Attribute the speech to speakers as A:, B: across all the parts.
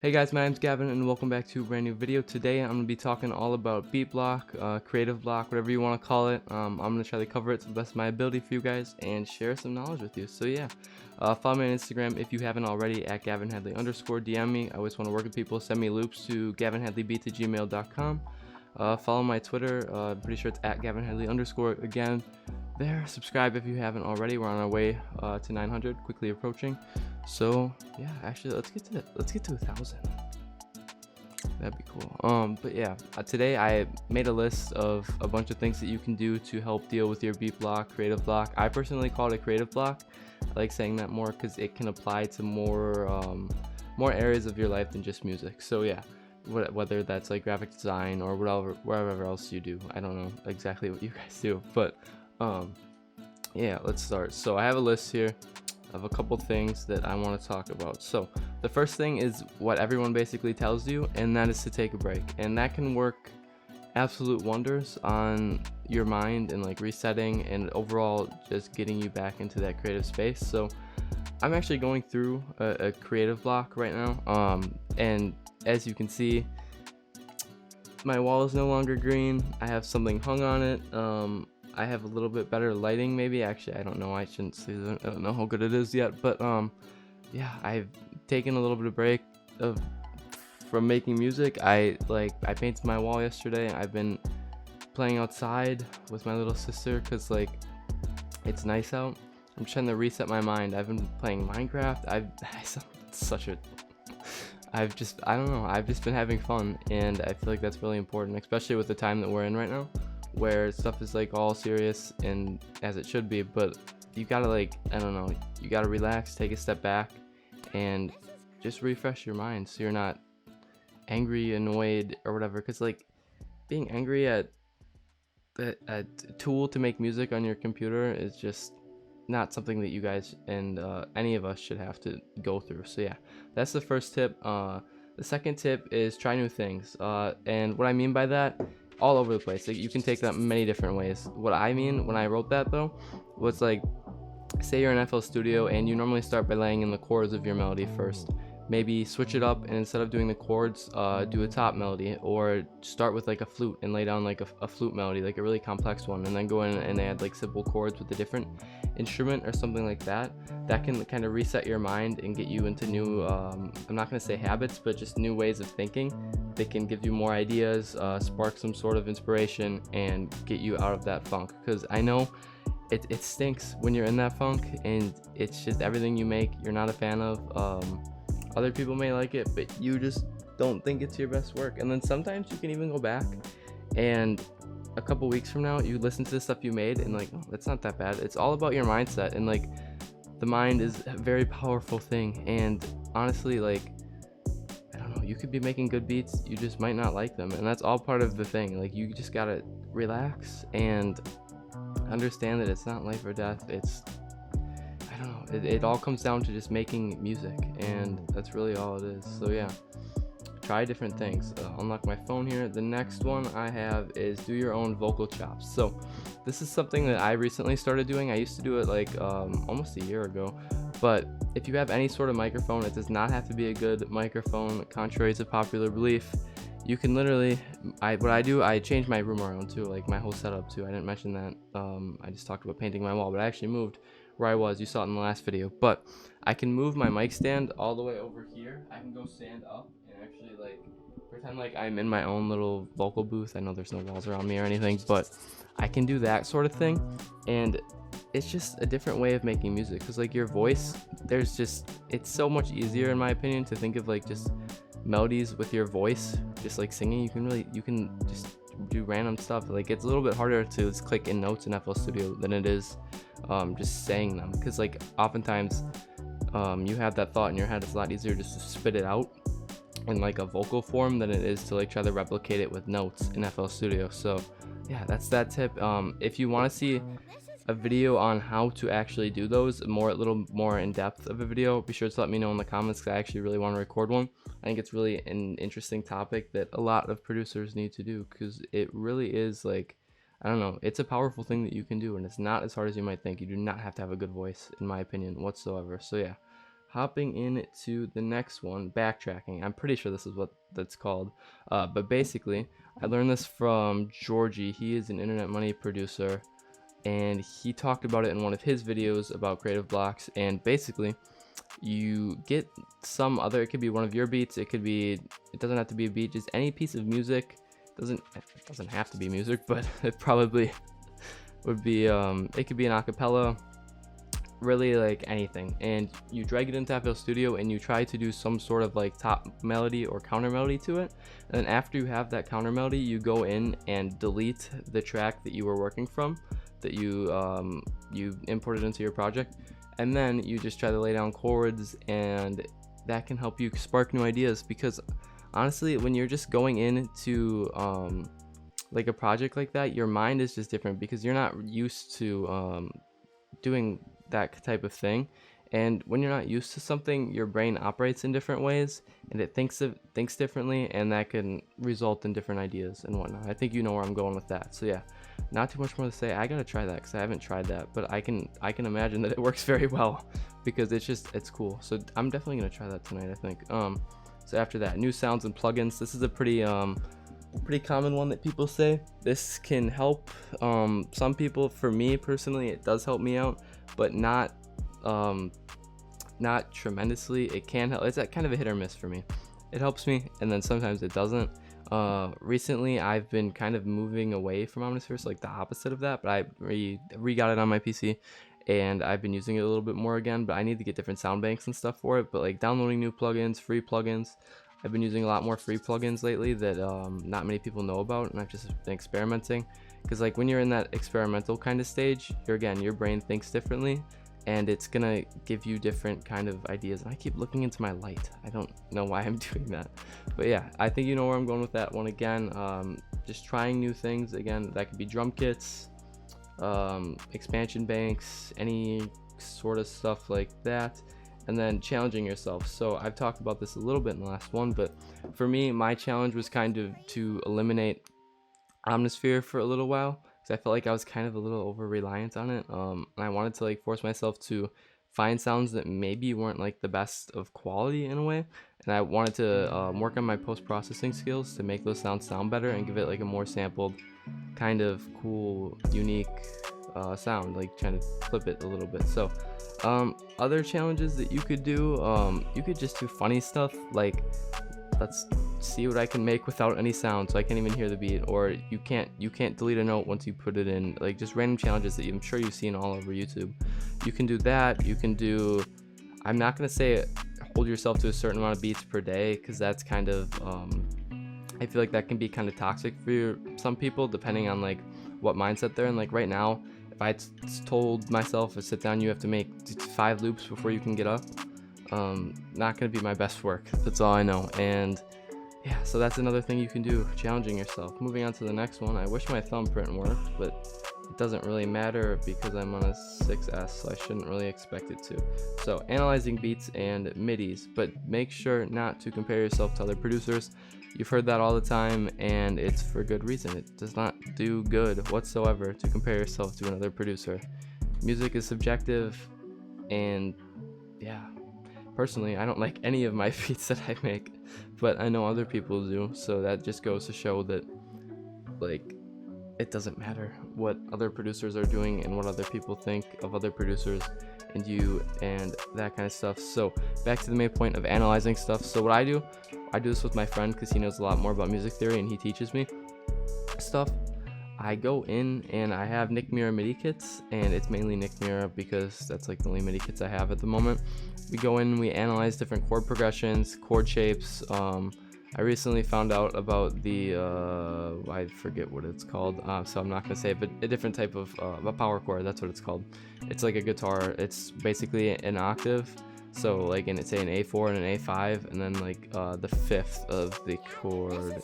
A: Hey guys, my name's Gavin and welcome back to a brand new video. Today I'm going to be talking all about Beatblock, Creative Block, whatever you want to call it. I'm going to try to cover it to the best of my ability for you guys and share some knowledge with you. So yeah, follow me on Instagram if you haven't already at gavinhadley_. DM me. I always want to work with people. Send me loops to gavinhadleybeats@gmail.com. Follow my Twitter. I'm pretty sure it's at gavinhadley_. Again, there. Subscribe if you haven't already. We're on our way to 900, quickly approaching. So yeah, actually let's get to 1,000. That'd be cool. But yeah, today I made a list of a bunch of things that you can do to help deal with your beat block, creative block. I personally call it a creative block. I like saying that more because it can apply to more areas of your life than just music. So yeah, whether that's like graphic design or wherever else you do. I don't know exactly what you guys do, but yeah, let's start. So I have a list here of a couple things that I want to talk about. So the first thing is what everyone basically tells you, and that is to take a break, and that can work absolute wonders on your mind and like resetting and overall just getting you back into that creative space. So I'm actually going through a creative block right now, and as you can see, my wall is no longer green. I have something hung on it. I have a little bit better lighting, maybe. Actually, I don't know. I shouldn't say that. I don't know how good it is yet, but yeah, I've taken a little bit of break from making music. I painted my wall yesterday. I've been playing outside with my little sister because like it's nice out. I'm trying to reset my mind. I've been playing Minecraft. I sound such a I don't know. I've just been having fun, and I feel like that's really important, especially with the time that we're in right now, where stuff is like all serious and as it should be, but you gotta like, I don't know, you gotta relax, take a step back, and just refresh your mind so you're not angry, annoyed, or whatever. Because like being angry at a tool to make music on your computer is just not something that you guys and any of us should have to go through. So yeah, that's the first tip. The second tip is try new things, and what I mean by that, all over the place. Like, you can take that many different ways. What I mean when I wrote that though was like, say you're in FL Studio and you normally start by laying in the chords of your melody first. Maybe switch it up and instead of doing the chords, do a top melody, or start with like a flute and lay down like a flute melody, like a really complex one, and then go in and add like simple chords with a different instrument or something like that. That can kind of reset your mind and get you into new, I'm not going to say habits, but just new ways of thinking. They can give you more ideas, spark some sort of inspiration, and get you out of that funk. Because I know it stinks when you're in that funk and it's just everything you make you're not a fan of. Other people may like it, but you just don't think it's your best work. And then sometimes you can even go back and a couple weeks from now you listen to the stuff you made and like, oh, that's not that bad. It's all about your mindset, and like the mind is a very powerful thing. And honestly, like, I don't know, you could be making good beats, you just might not like them, and that's all part of the thing. Like, you just gotta relax and understand that it's not life or death. It's, I don't know, it all comes down to just making music, and that's really all it is. So yeah, try different things. Unlock my phone here. The next one I have is do your own vocal chops. So this is something that I recently started doing. I used to do it like almost a year ago, but if you have any sort of microphone, it does not have to be a good microphone, contrary to popular belief. You can literally, what I do, I change my room around too, like my whole setup too. I didn't mention that. I just talked about painting my wall, but I actually moved where I was. You saw it in the last video. But I can move my mic stand all the way over here. I can go stand up and actually like pretend like I'm in my own little vocal booth. I know there's no walls around me or anything, but I can do that sort of thing. And it's just a different way of making music, because like your voice, it's so much easier in my opinion to think of like just melodies with your voice, just like singing. You can just do random stuff. Like, it's a little bit harder to just click in notes in FL Studio than it is just saying them, because like oftentimes you have that thought in your head. It's a lot easier just to spit it out in like a vocal form than it is to like try to replicate it with notes in FL Studio. So yeah, that's that tip. If you want to see a video on how to actually do those, a little more in depth of a video, be sure to let me know in the comments, because I actually really want to record one. I think it's really an interesting topic that a lot of producers need to do, because it really is like, I don't know, it's a powerful thing that you can do, and it's not as hard as you might think. You do not have to have a good voice, in my opinion, whatsoever. So yeah, hopping into the next one, backtracking. I'm pretty sure this is what that's called, but basically I learned this from Georgie. He is an internet money producer, and he talked about it in one of his videos about creative blocks. And basically you get some other, it could be one of your beats, it doesn't have to be a beat, just any piece of music. It doesn't have to be music, but it probably would be, it could be an acapella, really like anything, and you drag it into FL Studio and you try to do some sort of like top melody or counter melody to it. And then after you have that counter melody, you go in and delete the track that you were working from, that you imported into your project, and then you just try to lay down chords, and that can help you spark new ideas. Because honestly, when you're just going into like a project like that, your mind is just different because you're not used to doing that type of thing. And when you're not used to something, your brain operates in different ways, and it thinks differently, and that can result in different ideas and whatnot. I think you know where I'm going with that. So yeah, not too much more to say. I gotta try that because I haven't tried that, but I can imagine that it works very well because it's cool. So I'm definitely gonna try that tonight, I think. So after that, new sounds and plugins. This is a pretty common one that people say. This can help some people. For me personally, it does help me out, but not tremendously. It can help. It's that kind of a hit or miss for me. It helps me, and then sometimes it doesn't. Recently I've been kind of moving away from Omnisphere, so like the opposite of that, but I re-got it on my PC, and I've been using it a little bit more again. But I need to get different sound banks and stuff for it. But like downloading new plugins, free plugins, I've been using a lot more free plugins lately that not many people know about, and I've just been experimenting. Because like when you're in that experimental kind of stage, your brain thinks differently, and it's gonna give you different kind of ideas. And I keep looking into my light. I don't know why I'm doing that, but yeah, I think you know where I'm going with that one. Again, just trying new things. Again, that could be drum kits, expansion banks, any sort of stuff like that. And then challenging yourself. So I've talked about this a little bit in the last one, but for me, my challenge was kind of to eliminate Omnisphere for a little while, because I felt like I was kind of a little over reliant on it. And I wanted to like force myself to find sounds that maybe weren't like the best of quality in a way, and I wanted to work on my post-processing skills to make those sounds sound better and give it like a more sampled, kind of cool, unique sound, like trying to flip it a little bit. So other challenges that you could do, you could just do funny stuff, like let's see what I can make without any sound, so I can't even hear the beat, or you can't delete a note once you put it in, like just random challenges that I'm sure you've seen all over YouTube. You can do that. You can do, I'm not gonna say hold yourself to a certain amount of beats per day, because that's kind of I feel like that can be kind of toxic for some people, depending on like what mindset they're in. Like right now, if I told myself to sit down, you have to make 5 loops before you can get up, not gonna be my best work. That's all I know. And yeah, so that's another thing you can do, challenging yourself. Moving on to the next one. I wish my thumbprint worked, but it doesn't really matter because I'm on a 6S, so I shouldn't really expect it to. So analyzing beats and midis, but make sure not to compare yourself to other producers. You've heard that all the time, and it's for good reason. It does not do good whatsoever to compare yourself to another producer. Music is subjective, and yeah, personally, I don't like any of my beats that I make, but I know other people do, so that just goes to show that, like, it doesn't matter what other producers are doing and what other people think of other producers and you and that kind of stuff. So back to the main point of analyzing stuff. So what I do this with my friend because he knows a lot more about music theory and he teaches me stuff. I go in and I have Nick Mira MIDI kits, and it's mainly Nick Mira because that's like the only MIDI kits I have at the moment. We go in, we analyze different chord progressions, chord shapes. I recently found out about the I forget what it's called, so I'm not gonna say it, but a different type of a power chord. That's what it's called. It's like a guitar. It's basically an octave. So like, and it's an A4 and an A5, and then like the 5th of the chord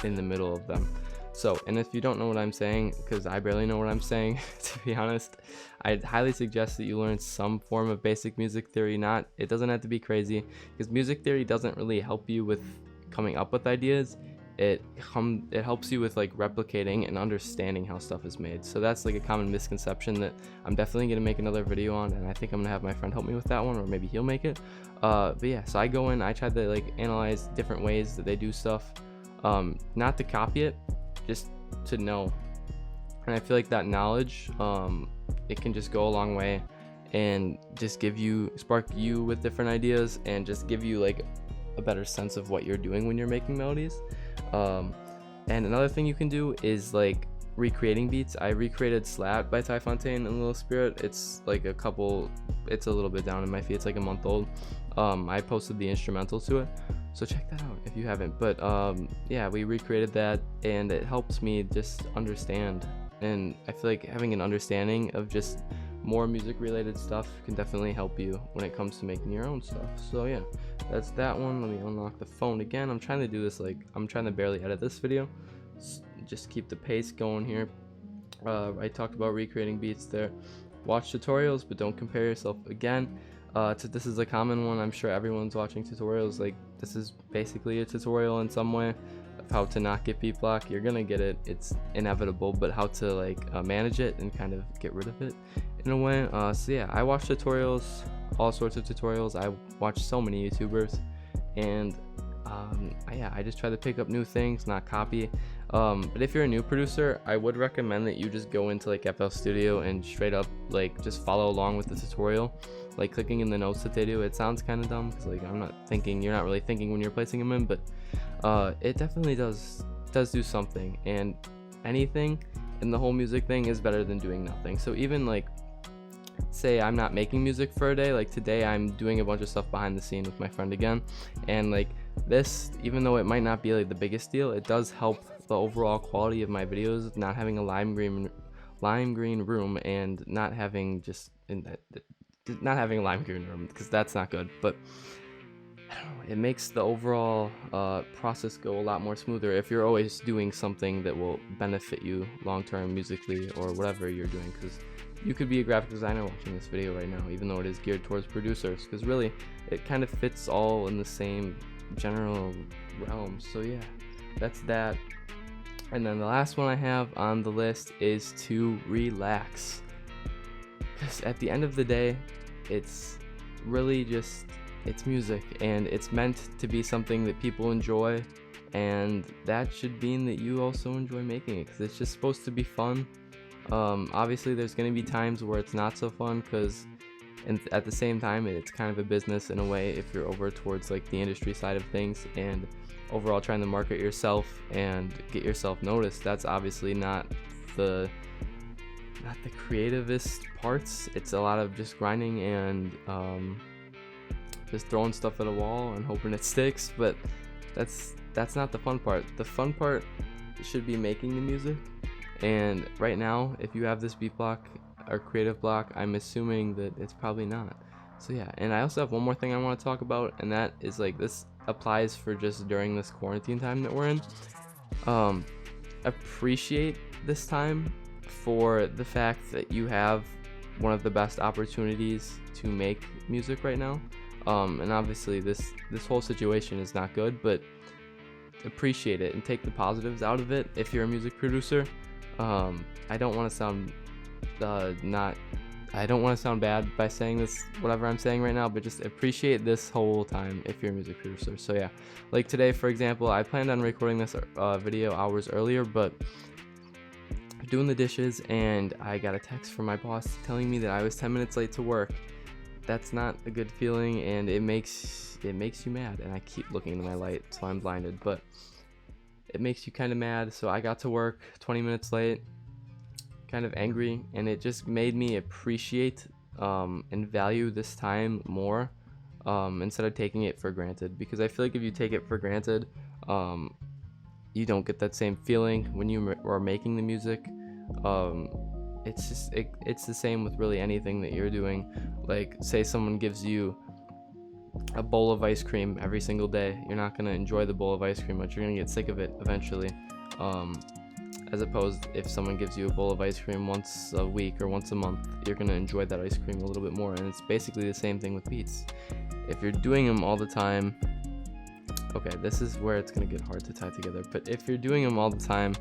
A: in the middle of them. So, and if you don't know what I'm saying, because I barely know what I'm saying, to be honest, I'd highly suggest that you learn some form of basic music theory. It doesn't have to be crazy, because music theory doesn't really help you with coming up with ideas. it helps you with like replicating and understanding how stuff is made. So that's like a common misconception that I'm definitely gonna make another video on, and I think I'm gonna have my friend help me with that one, or maybe he'll make it. But yeah, so I go in, I try to like analyze different ways that they do stuff, not to copy it, just to know. And I feel like that knowledge, it can just go a long way and just spark you with different ideas, and just give you like a better sense of what you're doing when you're making melodies. And another thing you can do is like recreating beats. I recreated Slat by Ty Fontaine and Little Spirit. It's like it's a little bit down in my feed. It's like a month old. I posted the instrumental to it, so check that out if you haven't. But yeah, we recreated that, and it helps me just understand. And I feel like having an understanding of just more music related stuff can definitely help you when it comes to making your own stuff. So yeah, that's that one. Let me unlock the phone again. I'm trying to do this like I'm trying to barely edit this video, just keep the pace going here. I talked about recreating beats there. Watch tutorials, but don't compare yourself again. This is a common one. I'm sure everyone's watching tutorials. Like, this is basically a tutorial in some way of how to not get beat block. You're gonna get it, it's inevitable, but how to like manage it and kind of get rid of it in a way. So yeah, I watch tutorials, all sorts of tutorials. I watch so many YouTubers, and yeah, I just try to pick up new things, not copy. But if you're a new producer, I would recommend that you just go into like FL Studio and straight up like just follow along with the tutorial, like clicking in the notes that they do. It sounds kind of dumb because like you're not really thinking when you're placing them in, but it definitely does do something. And anything in the whole music thing is better than doing nothing. So even like, say I'm not making music for a day, like today I'm doing a bunch of stuff behind the scene with my friend again, and like this, even though it might not be like the biggest deal, it does help the overall quality of my videos, not having a lime green room, and not having a lime green room, because that's not good. But I don't know, it makes the overall process go a lot more smoother if you're always doing something that will benefit you long term musically or whatever you're doing. Because you could be a graphic designer watching this video right now, even though it is geared towards producers, because really it kind of fits all in the same general realm. So yeah, that's that. And then the last one I have on the list is to relax, because at the end of the day, it's really just, it's music, and it's meant to be something that people enjoy, and that should mean that you also enjoy making it, because it's just supposed to be fun. Obviously there's going to be times where it's not so fun, because at the same time it's kind of a business in a way if you're over towards like the industry side of things, and overall trying to market yourself and get yourself noticed. That's obviously not the creativist parts. It's a lot of just grinding and just throwing stuff at a wall and hoping it sticks, but that's not the fun part. The fun part should be making the music. And right now, if you have this beat block or creative block, I'm assuming that it's probably not. So yeah, and I also have one more thing I want to talk about, and that is like, this applies for just during this quarantine time that we're in. Appreciate this time for the fact that you have one of the best opportunities to make music right now. And obviously this whole situation is not good, but appreciate it and take the positives out of it if you're a music producer. I don't want to sound bad by saying this, whatever I'm saying right now, but just appreciate this whole time if you're a music producer. So yeah, like today, for example, I planned on recording this video hours earlier, but doing the dishes, and I got a text from my boss telling me that I was 10 minutes late to work. That's not a good feeling, and it makes you mad. And I keep looking into my light, so I'm blinded, but it makes you kind of mad. So I got to work 20 minutes late, kind of angry, and it just made me appreciate and value this time more, instead of taking it for granted. Because I feel like if you take it for granted, you don't get that same feeling when you are making the music. It's the same with really anything that you're doing. Like, say someone gives you a bowl of ice cream every single day, you're not going to enjoy the bowl of ice cream much. You're going to get sick of it eventually. As opposed, if someone gives you a bowl of ice cream once a week or once a month, you're going to enjoy that ice cream a little bit more. And it's basically the same thing with beats. If you're doing them all the time, okay, this is where it's gonna get hard to tie together, but if you're doing them all the time,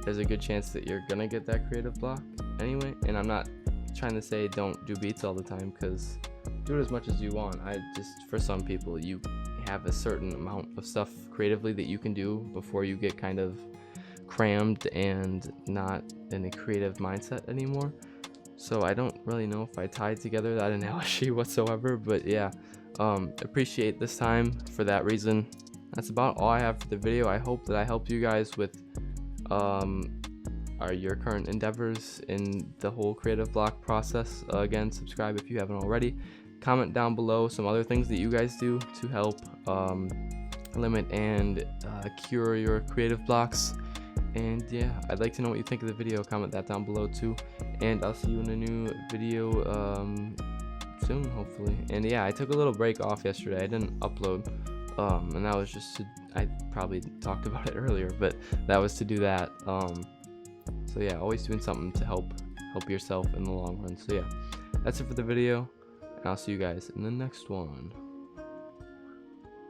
A: there's a good chance that you're gonna get that creative block anyway. And I'm not trying to say don't do beats all the time, because do it as much as you want. I just, for some people, you have a certain amount of stuff creatively that you can do before you get kind of crammed and not in a creative mindset anymore. So I don't really know if I tied together that analogy whatsoever, but yeah, appreciate this time for that reason. That's about all I have for the video. I hope that I helped you guys with your current endeavors in the whole creative block process. Again, subscribe if you haven't already. Comment down below some other things that you guys do to help limit and cure your creative blocks. And yeah, I'd like to know what you think of the video. Comment that down below too, and I'll see you in a new video soon, hopefully. And yeah, I took a little break off yesterday. I didn't upload, and that was just to, I probably talked about it earlier, but that was to do that. So yeah, always doing something to help yourself in the long run. So yeah, that's it for the video, and I'll see you guys in the next one.